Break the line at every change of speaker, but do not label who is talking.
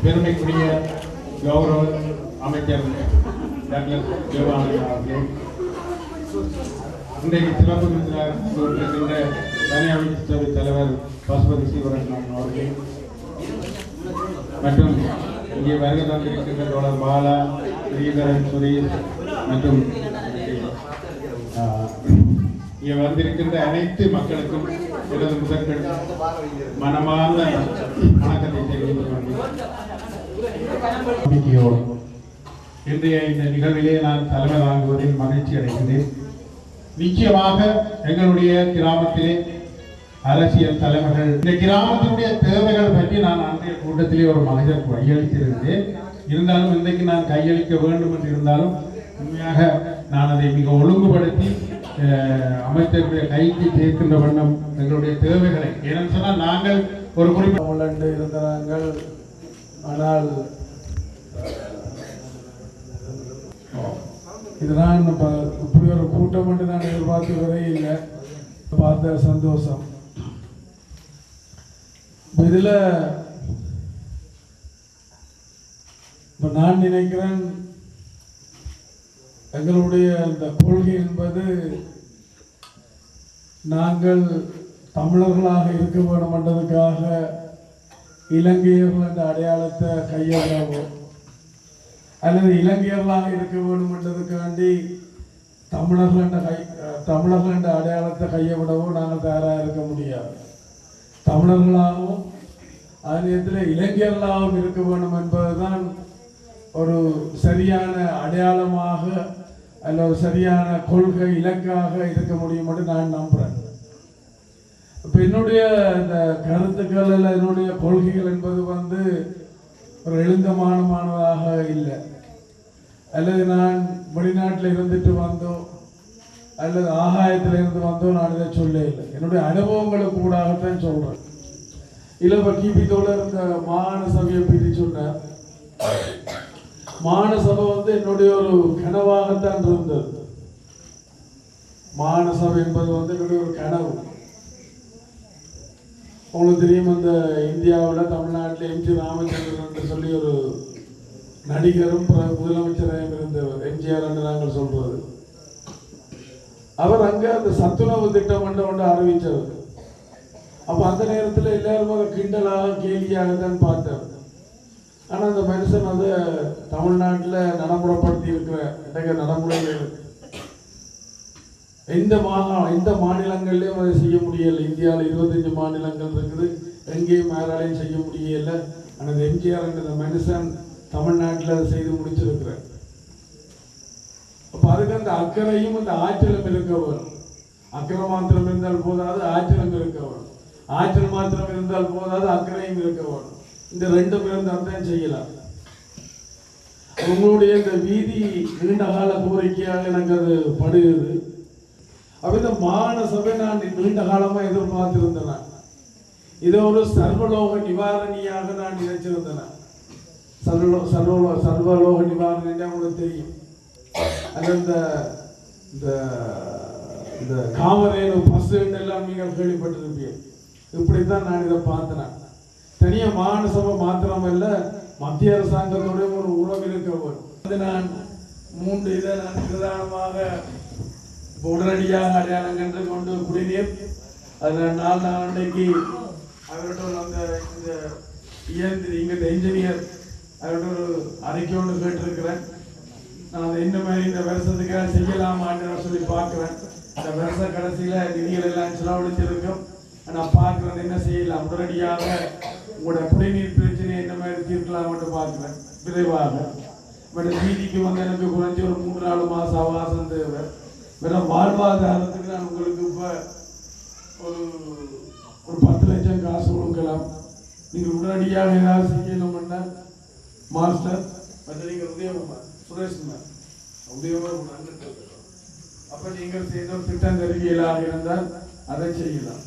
பெருமைக்குரிய கௌரவ அமைச்சர் டாக்டர் ஜெயவானந்த் அவர்களே, இன்றைக்கு சிறப்பு விருந்தினராக தனி அமைச்சர் சபை தலைவர் பசுபதி சீவரட்னம் அவர்களே மற்றும் இங்கே வருகை தந்திருக்கின்ற தோழர் பாலா, ஸ்ரீதரன், சுரேஷ் மற்றும் இங்கே வந்திருக்கின்ற அனைத்து மக்களுக்கும் எனது முதற்கண் மனமார்ந்த வணக்கத்தை தெரிவித்துக் கொள்கிறேன். இன்றைய இந்த நிகழ்விலே நான் தலைமை வாங்குவதில் மகிழ்ச்சி அடைகின்றேன். நிச்சயமாக எங்களுடைய கிராமத்திலே அரசியல் தலைவர்கள் இந்த கிராமத்தினுடைய தேவைகள் பற்றி நான் அன்றைய கூட்டத்திலே ஒரு மனிதர் கையளித்திருந்தேன். இருந்தாலும் இன்றைக்கு நான் கையளிக்க வேண்டும் என்று இருந்தாலும் உண்மையாக நான் அதை மிக ஒழுங்குபடுத்தி அமைச்சருடைய கைக்கு சேர்க்கின்ற வண்ணம் எங்களுடைய தேவைகளை ஏன்னு சொன்னால் நாங்கள் ஒரு குறிப்பிட்ட
இருந்தார்கள். ஆனால் இதுதான் இப்படி ஒரு கூட்டம் என்று நான் எதிர்பார்த்து வரவே இல்லை. பார்த்த சந்தோஷம். இதுல இப்ப நான் நினைக்கிறேன் எங்களுடைய அந்த கொள்கை என்பது நாங்கள் தமிழர்களாக இருக்க வேண்டும் என்றதுக்காக இலங்கையர்கள் என்ற அடையாளத்தை கையாளவோ அல்லது இலங்கையர்களாக இருக்க வேண்டும் என்றதுக்காண்டி தமிழர்கள் என்ற அடையாளத்தை கையவிடவோ நாங்கள் தயாராக இருக்க முடியாது. தமிழர்களாகவும் அதே நேரத்தில் இளைஞர்களாகவும் இருக்க வேண்டும் என்பதுதான் ஒரு சரியான அடையாளமாக அல்ல ஒரு சரியான கொள்கை இலக்காக இருக்க முடியும் என்று நான் நம்புறேன். இப்போ என்னுடைய இந்த கருத்துக்கள் அல்ல என்னுடைய கொள்கைகள் என்பது ஒரு எழுந்தமானமானதாக இல்லை. அல்லது நான் வெளிநாட்டில் இருந்துட்டு வந்தோம் அல்லது ஆகாயத்தில் இருந்து வந்தோம் நான் இதை சொல்ல இல்லை. என்னுடைய அனுபவங்களுக்கு கூடாகத்தான் சொல்றேன். இல்லை இப்போ கிபி தோழர் இந்த மாகாண சபையை பற்றி சொன்னார். மாகாண சபை என்னுடைய ஒரு கனவாகத்தான் இருந்தது. மாகாண சபை என்பது என்னுடைய ஒரு கனவு. உங்களுக்கு தெரியும், அந்த இந்தியாவில் தமிழ்நாட்டில் எம்ஜி ராமச்சந்திரன் என்று சொல்லி ஒரு நடிகரும் முதலமைச்சராகவும் இருந்தவர் எம்ஜிஆர் என்று நாங்கள் சொல்றது. அவர் அங்கே அந்த சத்துணவு திட்டம் ஒன்று அறிவித்தவர். அப்போ அந்த நேரத்தில் எல்லாரும் அதை கிண்டலாக கேலியாக தான் பார்த்தார். ஆனால் அந்த மனுஷன் அதை தமிழ்நாட்டில் நடைமுறைப்படுத்தி இருக்கிற இன்றைக்கு நடைமுறையில் எந்த மாநிலங்கள்லையும் அதை செய்ய முடியலை. இந்தியாவில் 25 மாநிலங்கள் இருக்குது, எங்கேயும் யாராலையும் செய்ய முடியலை. ஆனால் எம்ஜிஆர் என்ற மனுஷன் தமிழ்நாட்டில் அதை செய்து முடிச்சிருக்கிறார். அப்போ அதுக்கு அந்த அக்கறையும் அந்த ஆற்றலும் இருக்க வரும். அக்கறை மாத்திரம் இருந்தால் போதாது, ஆற்றலும் இருக்க வரும். ஆற்றல் மாத்திரம் இருந்தால் போதாது, அக்கறையும் இருக்க வரும். இந்த ரெண்டும் இருந்தால் தான் செய்யலாம். உங்களுடைய இந்த வீதி நீண்ட கால கோரிக்கையாக எனக்கு அது படுகிறது. அப்ப இந்த மாகாண சபை நான் நீண்ட காலமாக எதிர்பார்த்திருந்தேன். இதை ஒரு சர்வலோக நிவாரணியாக நான் நினைச்சிருந்தேன். சர்வலோக நிவாரணி உங்களுக்கு தெரியும். அது இந்த காமரேனு பஸ் எல்லாம் நீங்கள் கேள்விப்பட்டிருப்பீங்க. இப்படித்தான் நான் இதை பார்த்தேன். தனியா மாகாண சபை மாத்திரமல்ல, மத்திய அரசாங்கத்தோட ஒரு உறவு இருக்க வேண்டும். நான் 3 இதை நான் பிரதானமாக உடனடியாக அடையாளம் கண்டு கொண்டு குடிநீர், அதில் 4 நாளைக்கு அவர்கிட்ட அந்த இந்த இன்ஜினியர் அவர்கிட்ட ஒரு அறிக்கை ஒன்று கேட்டிருக்கிறேன். நான் அதை இந்த மாதிரி இந்த வருஷத்துக்காக செய்யலாமான்னு சொல்லி பார்க்குறேன். அந்த வருஷ கடைசியில் நிதிகள் எல்லாம் செலவழிச்சிருக்கோம். நான் பார்க்குறேன் என்ன செய்யலாம், உடனடியாக உங்களோட குடிநீர் பிரச்சனை என்ன மாதிரி தீர்க்கலாம்னு பார்க்குறேன் விரைவாக. பட் வீதிக்கு எனக்கு குறைஞ்சி ஒரு 3-4 மாதம் அவகாசம் தேவை. வெறும் வாழ்வாதாரத்துக்கு நான் உங்களுக்கு இப்போ ஒரு 10 லட்சம் காசு கொடுக்கலாம். நீங்கள் உடனடியாக ஏதாவது செய்யணும்னா மாஸ்டர் மற்ற நீங்கள் உதயகுமார் சுரேஷ்குமார் உதயகுமார் அப்போ நீங்கள் செய்த திட்டம் கருவியலாக இருந்தால் அதை செய்யலாம்.